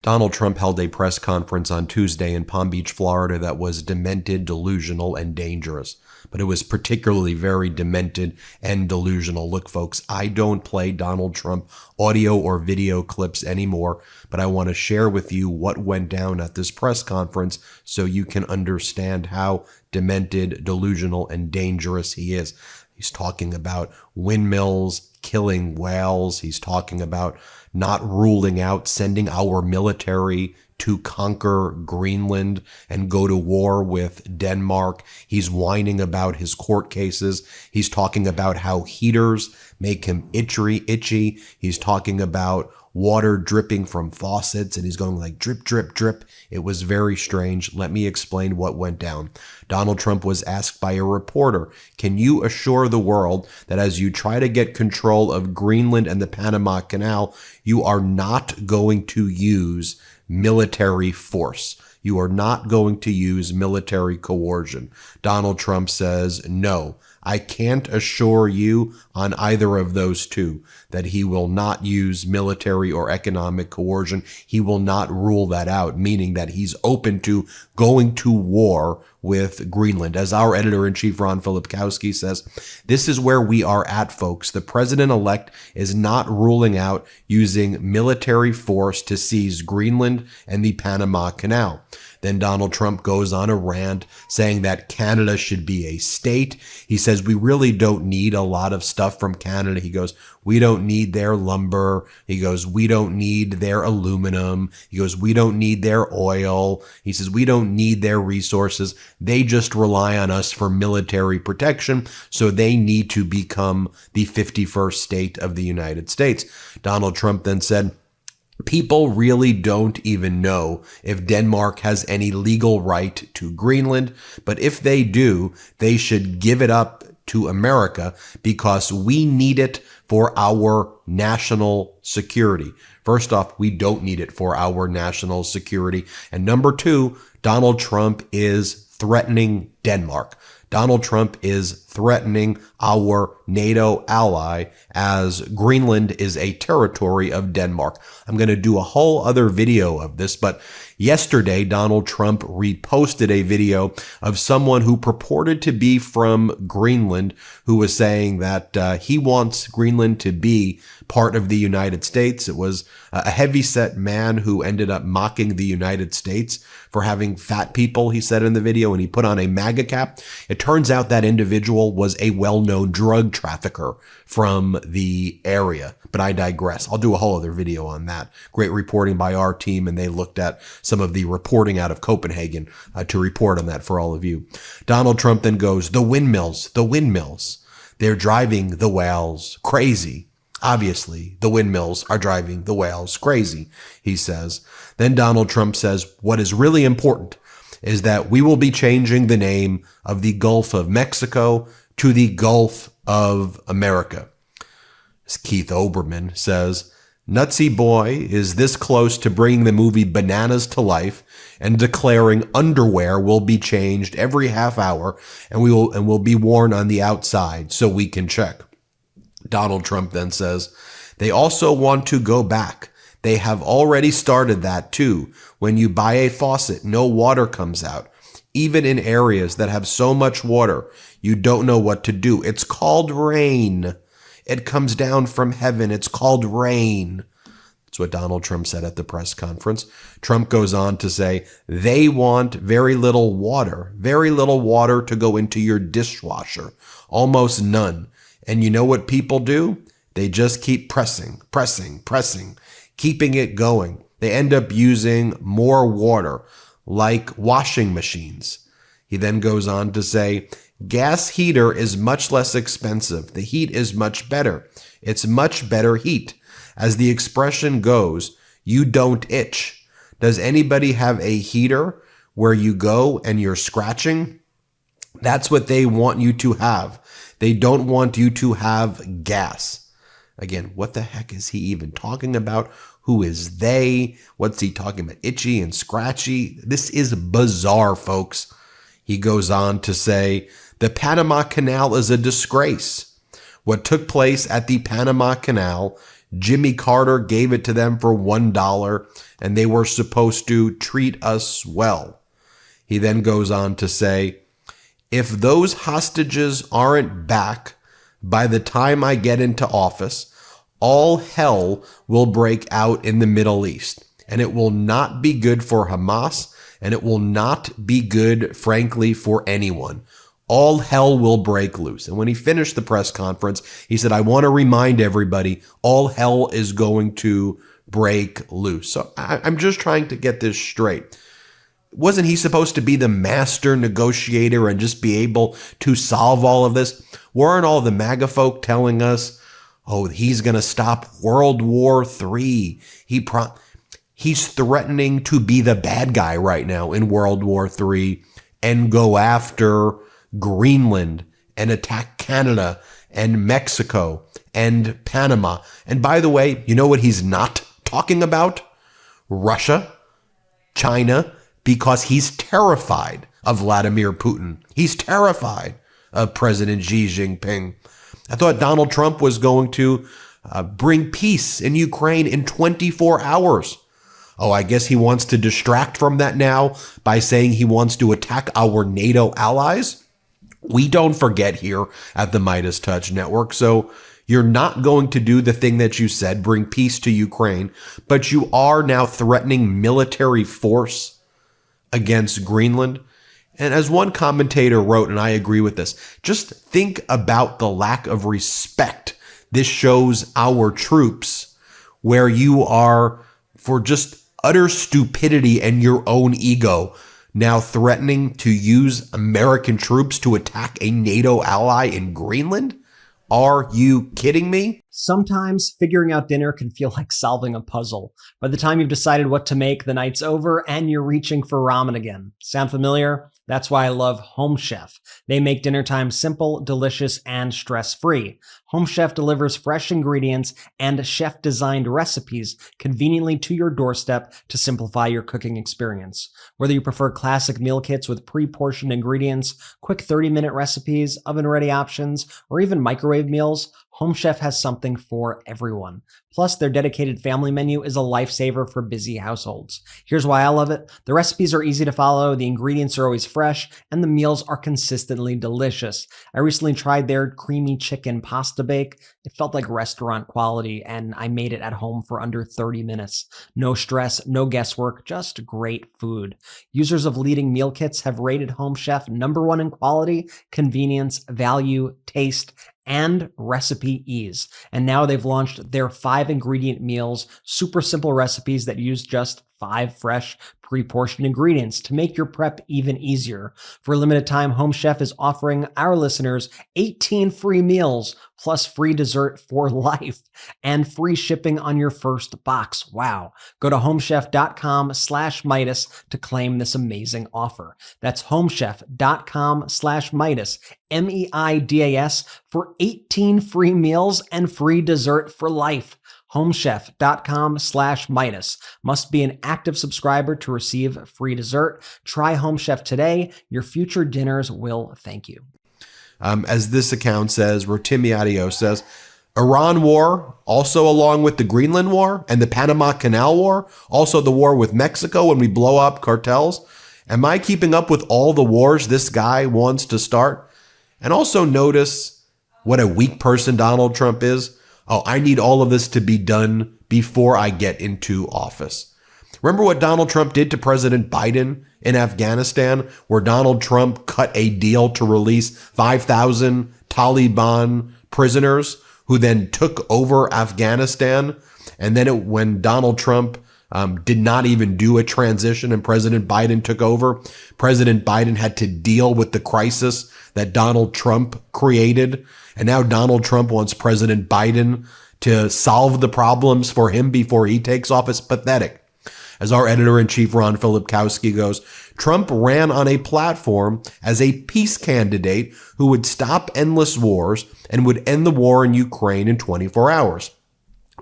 Donald Trump held a press conference on Tuesday in Palm Beach, Florida that was demented, delusional, and dangerous. But it was particularly very demented and delusional. Look, folks, I don't play Donald Trump audio or video clips anymore, but I want to share with you what went down at this press conference so you can understand how demented, delusional, and dangerous he is. He's talking about windmills, killing whales. He's talking about not ruling out sending our military to conquer Greenland and go to war with Denmark. He's whining about his court cases. He's talking about how heaters make him itchy. He's talking about water dripping from faucets, and he's going like drip, drip, drip. It was very strange. Let me explain what went down. Donald Trump was asked by a reporter, can you assure the world that as you try to get control of Greenland and the Panama Canal, you are not going to use military force? You are not going to use military coercion. Donald Trump says, no, I can't assure you on either of those two that he will not use military or economic coercion. He will not rule that out, meaning that he's open to going to war with Greenland. As our editor-in-chief, Ron Filipkowski, says, this is where we are at, folks. The president-elect is not ruling out using military force to seize Greenland and the Panama Canal. Then Donald Trump goes on a rant saying that Canada should be a state. He says, we really don't need a lot of stuff from Canada. He goes, we don't need their lumber. He goes, we don't need their aluminum. He goes, we don't need their oil. He says, we don't need their resources. They just rely on us for military protection. So they need to become the 51st state of the United States. Donald Trump then said, people really don't even know if Denmark has any legal right to Greenland, but if they do, they should give it up to America because we need it for our national security. First off, we don't need it for our national security. And number two, Donald Trump is threatening Denmark. Donald Trump is threatening our NATO ally as Greenland is a territory of Denmark. I'm going to do a whole other video of this, but yesterday, Donald Trump reposted a video of someone who purported to be from Greenland who was saying that he wants Greenland to be part of the United States. It was a heavyset man who ended up mocking the United States for having fat people, he said in the video, and he put on a MAGA cap. It turns out that individual was a well-known drug trafficker from the area. But I digress. I'll do a whole other video on that. Great reporting by our team, and they looked at some of the reporting out of Copenhagen to report on that for all of you. Donald Trump then goes, the windmills. They're driving the whales crazy. Obviously, the windmills are driving the whales crazy, he says. Then Donald Trump says, what is really important is that we will be changing the name of the Gulf of Mexico to the Gulf of America. As Keith Olbermann says, Nutsy Boy is this close to bringing the movie Bananas to life and declaring underwear will be changed every half hour and will be worn on the outside so we can check. Donald Trump then says, they also want to go back. They have already started that too. When you buy a faucet, no water comes out. Even in areas that have so much water, you don't know what to do. It's called rain. It comes down from heaven. It's called rain. That's what Donald Trump said at the press conference. Trump goes on to say, they want very little water to go into your dishwasher, almost none. And you know what people do? They just keep pressing, keeping it going. They end up using more water, like washing machines. He then goes on to say, gas heater is much less expensive. The heat is much better. It's much better heat. As the expression goes, you don't itch. Does anybody have a heater where you go and you're scratching? That's what they want you to have. They don't want you to have gas. Again, what the heck is he even talking about? Who is they? What's he talking about? Itchy and scratchy? This is bizarre, folks. He goes on to say, the Panama Canal is a disgrace. What took place at the Panama Canal Jimmy Carter gave it to them for $1, and they were supposed to treat us well. He then goes on to say, if those hostages aren't back by the time I get into office, all hell will break out in the Middle East, and it will not be good for Hamas, and it will not be good, frankly, for anyone. All hell will break loose. And when he finished the press conference, he said, I want to remind everybody, all hell is going to break loose. So I'm just trying to get this straight. Wasn't he supposed to be the master negotiator and just be able to solve all of this? Weren't all the MAGA folk telling us, oh, he's going to stop World War III? He's threatening to be the bad guy right now in World War III and go after Greenland and attack Canada and Mexico and Panama. And by the way, you know what he's not talking about? Russia, China, because he's terrified of Vladimir Putin. He's terrified of President Xi Jinping. I thought Donald Trump was going to bring peace in Ukraine in 24 hours. Oh, I guess he wants to distract from that now by saying he wants to attack our NATO allies. We don't forget here at the MeidasTouch Network. So you're not going to do the thing that you said, bring peace to Ukraine, but you are now threatening military force against Greenland. And as one commentator wrote, and I agree with this, just think about the lack of respect this shows our troops, where you are, for just utter stupidity and your own ego, now threatening to use American troops to attack a NATO ally in Greenland? Are you kidding me? Sometimes figuring out dinner can feel like solving a puzzle. By the time you've decided what to make, the night's over and you're reaching for ramen again. Sound familiar? That's why I love Home Chef. They make dinner time simple, delicious, and stress-free. Home Chef delivers fresh ingredients and chef-designed recipes conveniently to your doorstep to simplify your cooking experience. Whether you prefer classic meal kits with pre-portioned ingredients, quick 30-minute recipes, oven-ready options, or even microwave meals, Home Chef has something for everyone. Plus, their dedicated family menu is a lifesaver for busy households. Here's why I love it. The recipes are easy to follow, the ingredients are always fresh, and the meals are consistently delicious. I recently tried their creamy chicken pasta bake. It felt like restaurant quality, and I made it at home for under 30 minutes. No stress, no guesswork, just great food. Users of leading meal kits have rated Home Chef #1 in quality, convenience, value, taste, and recipe ease. And now they've launched their 5-ingredient meals, super simple recipes that use just 5 fresh, pre-portioned ingredients to make your prep even easier. For a limited time, Home Chef is offering our listeners 18 free meals plus free dessert for life and free shipping on your first box. Wow. Go to homechef.com/Meidas to claim this amazing offer. That's homechef.com/Meidas, MEIDAS, for 18 free meals and free dessert for life. homechef.com/Meidas. Must be an active subscriber to receive free dessert. Try Home Chef today. Your future dinners will thank you. As this account says, Rotimi Adio says, Iran war, also along with the Greenland war and the Panama Canal war, also the war with Mexico when we blow up cartels. Am I keeping up with all the wars this guy wants to start? And also notice what a weak person Donald Trump is. Oh, I need all of this to be done before I get into office. Remember what Donald Trump did to President Biden in Afghanistan, where Donald Trump cut a deal to release 5,000 Taliban prisoners who then took over Afghanistan? And then when Donald Trump did not even do a transition and President Biden took over, President Biden had to deal with the crisis that Donald Trump created. And now Donald Trump wants President Biden to solve the problems for him before he takes office. Pathetic. As our editor-in-chief Ron Filipkowski goes, Trump ran on a platform as a peace candidate who would stop endless wars and would end the war in Ukraine in 24 hours.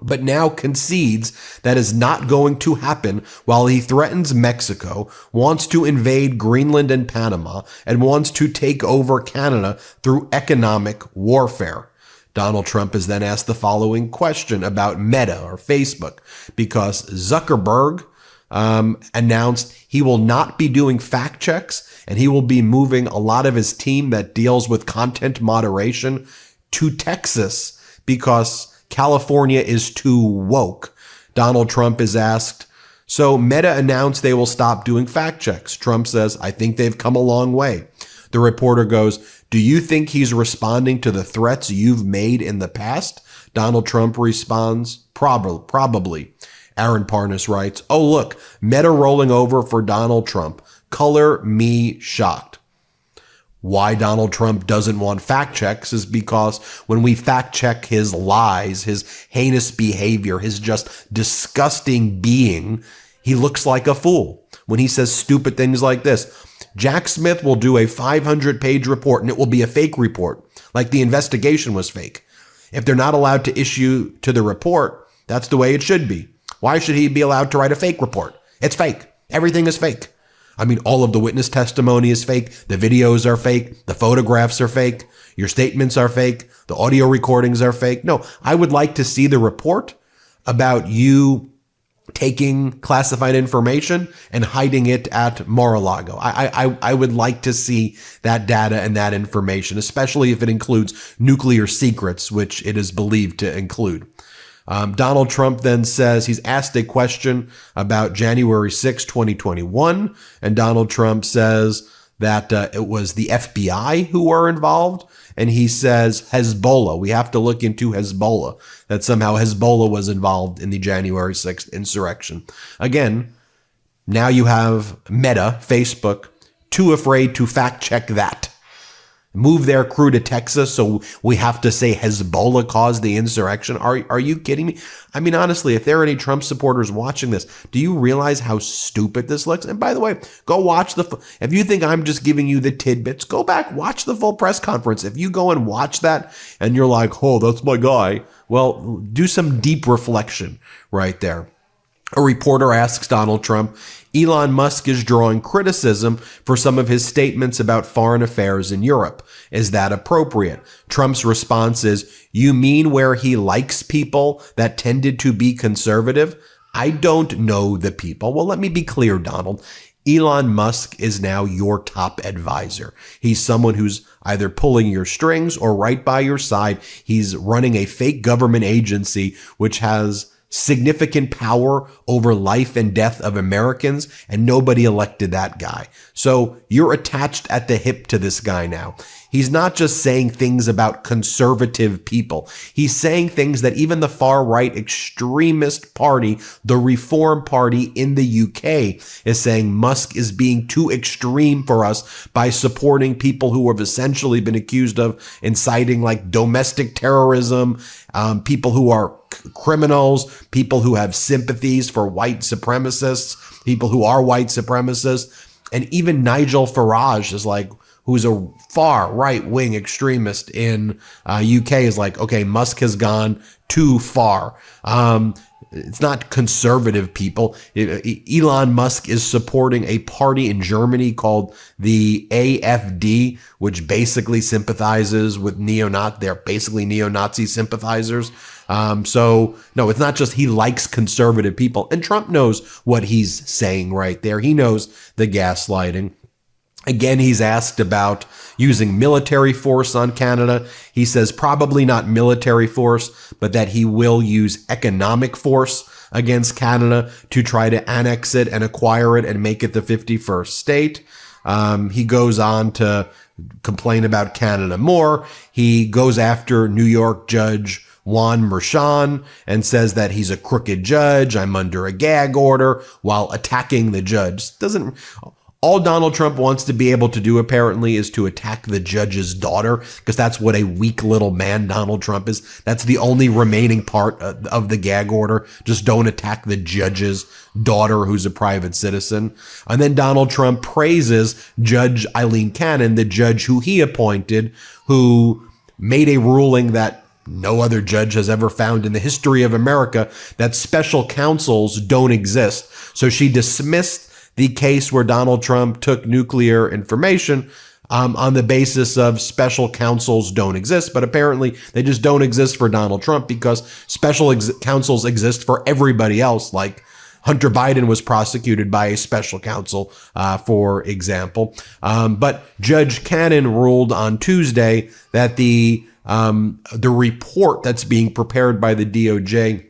But now concedes that is not going to happen while he threatens Mexico, wants to invade Greenland and Panama, and wants to take over Canada through economic warfare. Donald Trump is then asked the following question about Meta or Facebook, because Zuckerberg announced he will not be doing fact checks and he will be moving a lot of his team that deals with content moderation to Texas because California is too woke. Donald Trump is asked, so Meta announced they will stop doing fact checks. Trump says, I think they've come a long way. The reporter goes, do you think he's responding to the threats you've made in the past? Donald Trump responds, probably. Aaron Parnas writes, oh, look, Meta rolling over for Donald Trump. Color me shocked. Why Donald Trump doesn't want fact checks is because when we fact check his lies, his heinous behavior, his just disgusting being, he looks like a fool. When he says stupid things like this, Jack Smith will do a 500-page report and it will be a fake report, like the investigation was fake. If they're not allowed to issue to the report, that's the way it should be. Why should he be allowed to write a fake report? It's fake. Everything is fake. I mean, all of the witness testimony is fake. The videos are fake. The photographs are fake. Your statements are fake. The audio recordings are fake. No, I would like to see the report about you taking classified information and hiding it at Mar-a-Lago. I would like to see that data and that information, especially if it includes nuclear secrets, which it is believed to include. Donald Trump then says he's asked a question about January 6, 2021, and Donald Trump says that it was the FBI who were involved. And he says Hezbollah. We have to look into Hezbollah, that somehow Hezbollah was involved in the January 6th insurrection. Again, now you have Meta, Facebook, too afraid to fact check that. Move their crew to Texas, so we have to say Hezbollah caused the insurrection. Are you kidding me? I mean, honestly, if there are any Trump supporters watching this, do you realize how stupid this looks? And by the way, go watch if you think I'm just giving you the tidbits, go back, watch the full press conference. If you go and watch that and you're like, oh, that's my guy, well, do some deep reflection right there. A reporter asks Donald Trump, Elon Musk is drawing criticism for some of his statements about foreign affairs in Europe. Is that appropriate? Trump's response is, you mean where he likes people that tended to be conservative? I don't know the people. Well, let me be clear, Donald. Elon Musk is now your top advisor. He's someone who's either pulling your strings or right by your side. He's running a fake government agency which has significant power over life and death of Americans, and nobody elected that guy. So you're attached at the hip to this guy now. He's not just saying things about conservative people. He's saying things that even the far-right extremist party, the Reform Party in the UK, is saying Musk is being too extreme for us by supporting people who have essentially been accused of inciting like domestic terrorism, people who are criminals, people who have sympathies for white supremacists, people who are white supremacists. And even Nigel Farage is like, who's a far right-wing extremist in UK, is like, okay, Musk has gone too far. It's not conservative people. Elon Musk is supporting a party in Germany called the AfD, which basically sympathizes with they're basically neo-Nazi sympathizers. So no, it's not just he likes conservative people. And Trump knows what he's saying right there. He knows the gaslighting. Again, he's asked about using military force on Canada. He says probably not military force, but that he will use economic force against Canada to try to annex it and acquire it and make it the 51st state. He goes on to complain about Canada more. He goes after New York Judge Juan Merchan and says that he's a crooked judge. I'm under a gag order, while attacking the judge. All Donald Trump wants to be able to do, apparently, is to attack the judge's daughter, because that's what a weak little man Donald Trump is. That's the only remaining part of the gag order. Just don't attack the judge's daughter, who's a private citizen. And then Donald Trump praises Judge Eileen Cannon, the judge who he appointed, who made a ruling that no other judge has ever found in the history of America, that special counsels don't exist. So she dismissed the case where Donald Trump took nuclear information on the basis of special counsels don't exist, but apparently they just don't exist for Donald Trump because special counsels exist for everybody else, like Hunter Biden was prosecuted by a special counsel, for example. But Judge Cannon ruled on Tuesday that the report that's being prepared by the DOJ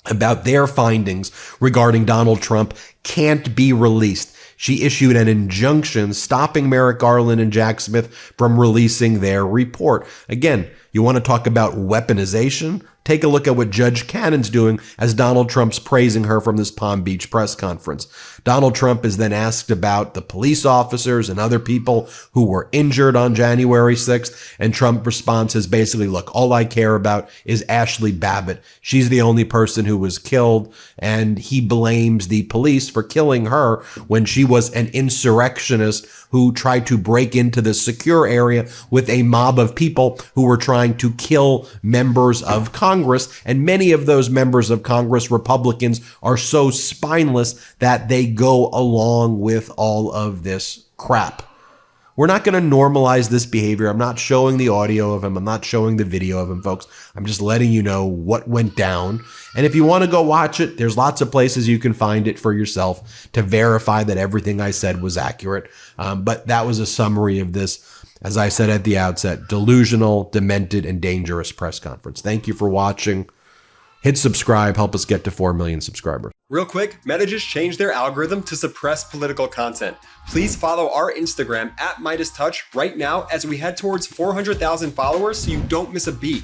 about their findings regarding Donald Trump can't be released. She issued an injunction stopping Merrick Garland and Jack Smith from releasing their report. Again, you want to talk about weaponization? Take a look at what Judge Cannon's doing as Donald Trump's praising her from this Palm Beach press conference. Donald Trump is then asked about the police officers and other people who were injured on January 6th. And Trump's response is basically, look, all I care about is Ashley Babbitt. She's the only person who was killed. And he blames the police for killing her when she was an insurrectionist who tried to break into the secure area with a mob of people who were trying to kill members of Congress. And many of those members of Congress, Republicans, are so spineless that they go along with all of this crap. We're not going to normalize this behavior. I'm not showing the audio of him. I'm not showing the video of him, folks. I'm just letting you know what went down. And if you want to go watch it, there's lots of places you can find it for yourself to verify that everything I said was accurate. But that was a summary of this, as I said at the outset, delusional, demented, and dangerous press conference. Thank you for watching. Hit subscribe. Help us get to 4 million subscribers. Real quick, Meta just changed their algorithm to suppress political content. Please follow our Instagram at MeidasTouch right now as we head towards 400,000 followers so you don't miss a beat.